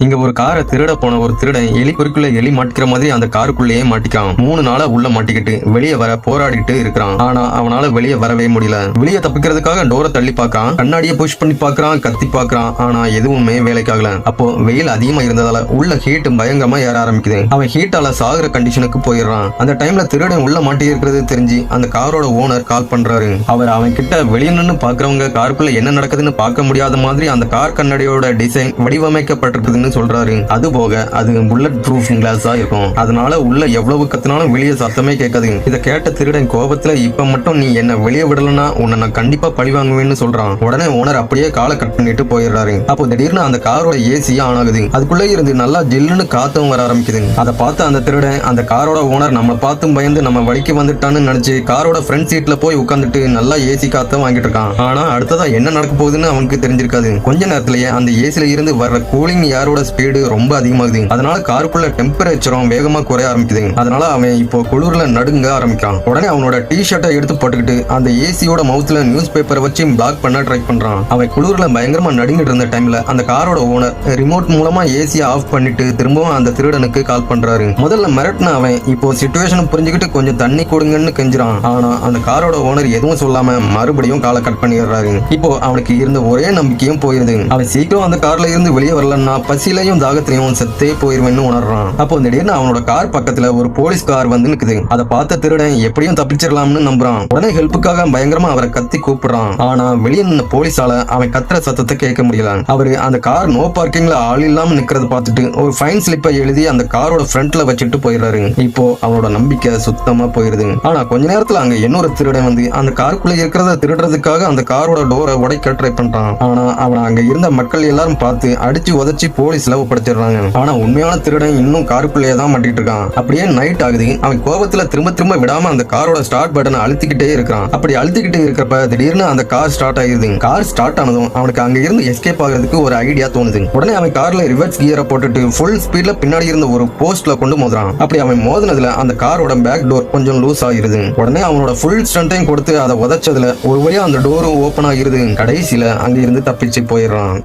இங்க ஒரு காரை திருட போன ஒரு திருடன் எலி பொறிக்குள்ள எலி மாட்டிக்கிற மாதிரி அந்த காருக்குள்ளேயே மாட்டிக்கான். 3 நாளா உள்ள மாட்டிக்கிட்டு வெளியே வர போராடிட்டு இருக்கிறான். ஆனா அவனால வெளியே வரவே முடியல. வெளியே தப்பிக்கிறதுக்காக டோரை தள்ளி பாக்குறான், கண்ணாடியை புஷ் பண்ணி பாக்குறான், கத்தி பாக்குறான். ஆனா எதுவுமே வேலைக்காகல. அப்போ வெயில் அதிகமா இருந்ததால உள்ள ஹீட் பயங்கரமா ஏற ஆரம்பிக்குது. அவன் ஹீட்டால சாகுற கண்டிஷனுக்கு போயிடுறான். அந்த டைம்ல திருடன் உள்ள மாட்டி இருக்கிறது தெரிஞ்சு அந்த காரோட ஓனர் கால் பண்றாரு. அவன் கிட்ட வெளியே நின்னு பாக்குறவங்க காருக்குள்ள என்ன நடக்குதுன்னு பார்க்க முடியாத மாதிரி அந்த கார் கண்ணாடியோட டிசைன் வடிவமைக்கப்பட்டிருக்குது சொல்றாரு. அது போக அது புல்லட் ப்ரூஃப் கிளாஸா இருக்கும். அதனால உள்ள எவ்வளவு கத்தினாலும் வெளியே சத்தமே கேட்காது. இத கேட்ட திருடன் கோபத்துல, இப்ப மட்டும் நீ என்ன வெளியே விடலன்னா உன்னை நான் கண்டிப்பா பழி வாங்குவேன்னு சொல்றான். உடனே ஓனர் அப்படியே காலை கட் பண்ணிட்டு போயிடுறாரு. அப்போ திடீர்னு அந்த காரோட ஏசி ஆன் ஆகுது. அதுக்குள்ள இருந்து நல்லா ஜில்லுன்னு காத்தும் வர ஆரம்பிக்குது. அதை பார்த்து அந்த திருடன் அந்த காரோட ஓனர் நம்ம பார்த்தும் பயந்து நம்ம வழிக்கு வந்துட்டான்னு நினைச்சு காரோட ஃப்ரண்ட் சீட்ல போய் உட்காந்துட்டு நல்லா ஏசி காத்தும் வாங்கிட்டு இருக்கான். ஆனா அடுத்ததா என்ன நடக்க போகுதுன்னு அவனுக்கு தெரிஞ்சிருக்காது. கொஞ்ச நேரத்திலேயே அந்த ஏசில இருந்து வர்ற கூலிங் யாரோட ஸ்பீடு ரொம்ப அதிகமாகுது. அதனால காருக்குள்ள டெம்பரேச்சரும் வேகமா குறைய ஆரம்பிக்குது. அதனால அவன் இப்போ குளிர்ல நடுங்க ஆரம்பிக்கிறான். உடனே அவனோட டி-ஷர்ட்டை எடுத்து போட்டுக்கிட்டு அந்த ஏசியோட மவுத்ல நியூஸ் பேப்பரை வச்சு பிளாக் பண்ண ட்ரை பண்றான். அவன் குளிர்ல பயங்கரமா நடுங்கிட்டு இருந்த டைம்ல அந்த காரோட ஓனர் ரிமோட் மூலமா ஏசியை ஆஃப் பண்ணிட்டு திரும்பவும் அந்த திருடனுக்கு கால் பண்றாரு. முதல்ல மிரட்டின அவன் இப்போ சிச்சுவேஷன் புரிஞ்சுக்கிட்டு கொஞ்சம் தண்ணி கொடுங்கன்னு கெஞ்சுறான். ஆனா அந்த காரோட ஓனர் எதுவும் சொல்லாம மறுபடியும் காலை கட் பண்ணிடுறாரு. இப்போ அவனுக்கு இருந்த ஒரே நம்பிக்கையும் போயிருது. அவன் சீக்கிரம் அந்த கார்ல இருந்து வெளியே வரலன்னா பசிலையும் தாகத்திலையும் செத்தே போயிருவேன்னு உணர்றான். அப்போ திடீர்னு அவனோட கார் பக்கத்துல ஒரு போலீஸ் கார் வந்து நிக்குது. அதை பார்த்த திருடன் எப்படியும் தப்பிச்சிடலாம்னு நம்புறான். உடனே ஹெல்ப்புக்காக பயங்கரமா அவரை கத்தி கூப்பிடுறான். ஆனா வெளியே நின்ன போலீஸால அவன் கத்துற சத்தத்தை கேட்க முடியல. அவரு அந்த கார் நோ பார்க்கிங்ல ஆள் இல்லாம நிக்கிறத பார்த்துட்டு ஒரு ஃபைன் ஸ்லிப்பை எழுதி அந்த காரோட ஃப்ரண்ட்ல வச்சுட்டு போயிடுறாரு. இப்போ அவனோட நம்பிக்கை சுத்தமா போயிருது. ஆனா கொஞ்ச நேரத்துல அங்க இன்னொரு திருடன் வந்து அந்த காருக்குள்ள இருக்கிறத திருடுறதுக்காக அந்த காரோட டோரை உடைக்க ட்ரை பண்றான். ஆனா அவன் அங்க இருந்த மக்கள் எல்லாரும் பார்த்து அடிச்சு உதச்சி போலீஸ்ல ஒப்படைச்சிடுறாங்க. ஆனா உண்மையான திருடன் இன்னும் காருக்குள்ளேயே தான் மாட்டிட்டு இருக்கான். அப்படியே நைட் ஆகுது. அவன் கோபத்துல திரும்ப திரும்ப விடாம அந்த காரோட ஸ்டார்ட் பட்டனை அழுத்திக்கிட்டே இருக்கான். அப்படி அழுத்திக்கிட்டே இருக்கிறப்ப திடீர்னு அந்த கார் ஸ்டார்ட் ஆயிருது. கார் ஸ்டார்ட் ஆனதும் அவனுக்கு அங்க இருந்து எஸ்கேப் ஆகிறதுக்கு ஒரு ஐடியா தோணுது. உடனே அவன் கார்ல ரிவர்ஸ் கியரை போட்டுட்டு ஃபுல் ஸ்பீட்ல பின்னாடி இருந்த ஒரு போஸ்ட்ல கொண்டு மோதுறான். அப்படி அவன் மோதினதுல அந்த காரோட பேக் டோர் கொஞ்சம் லூஸ் ஆயிருது. உடனே அவனோட ஃபுல் ஸ்டண்டையும் கொடுத்து அதை உதச்சதுல ஒரு வழியா அந்த டோரும் ஓபன் ஆகிருது. கடைசியில அங்க இருந்து தப்பிச்சு போயிடுறான்.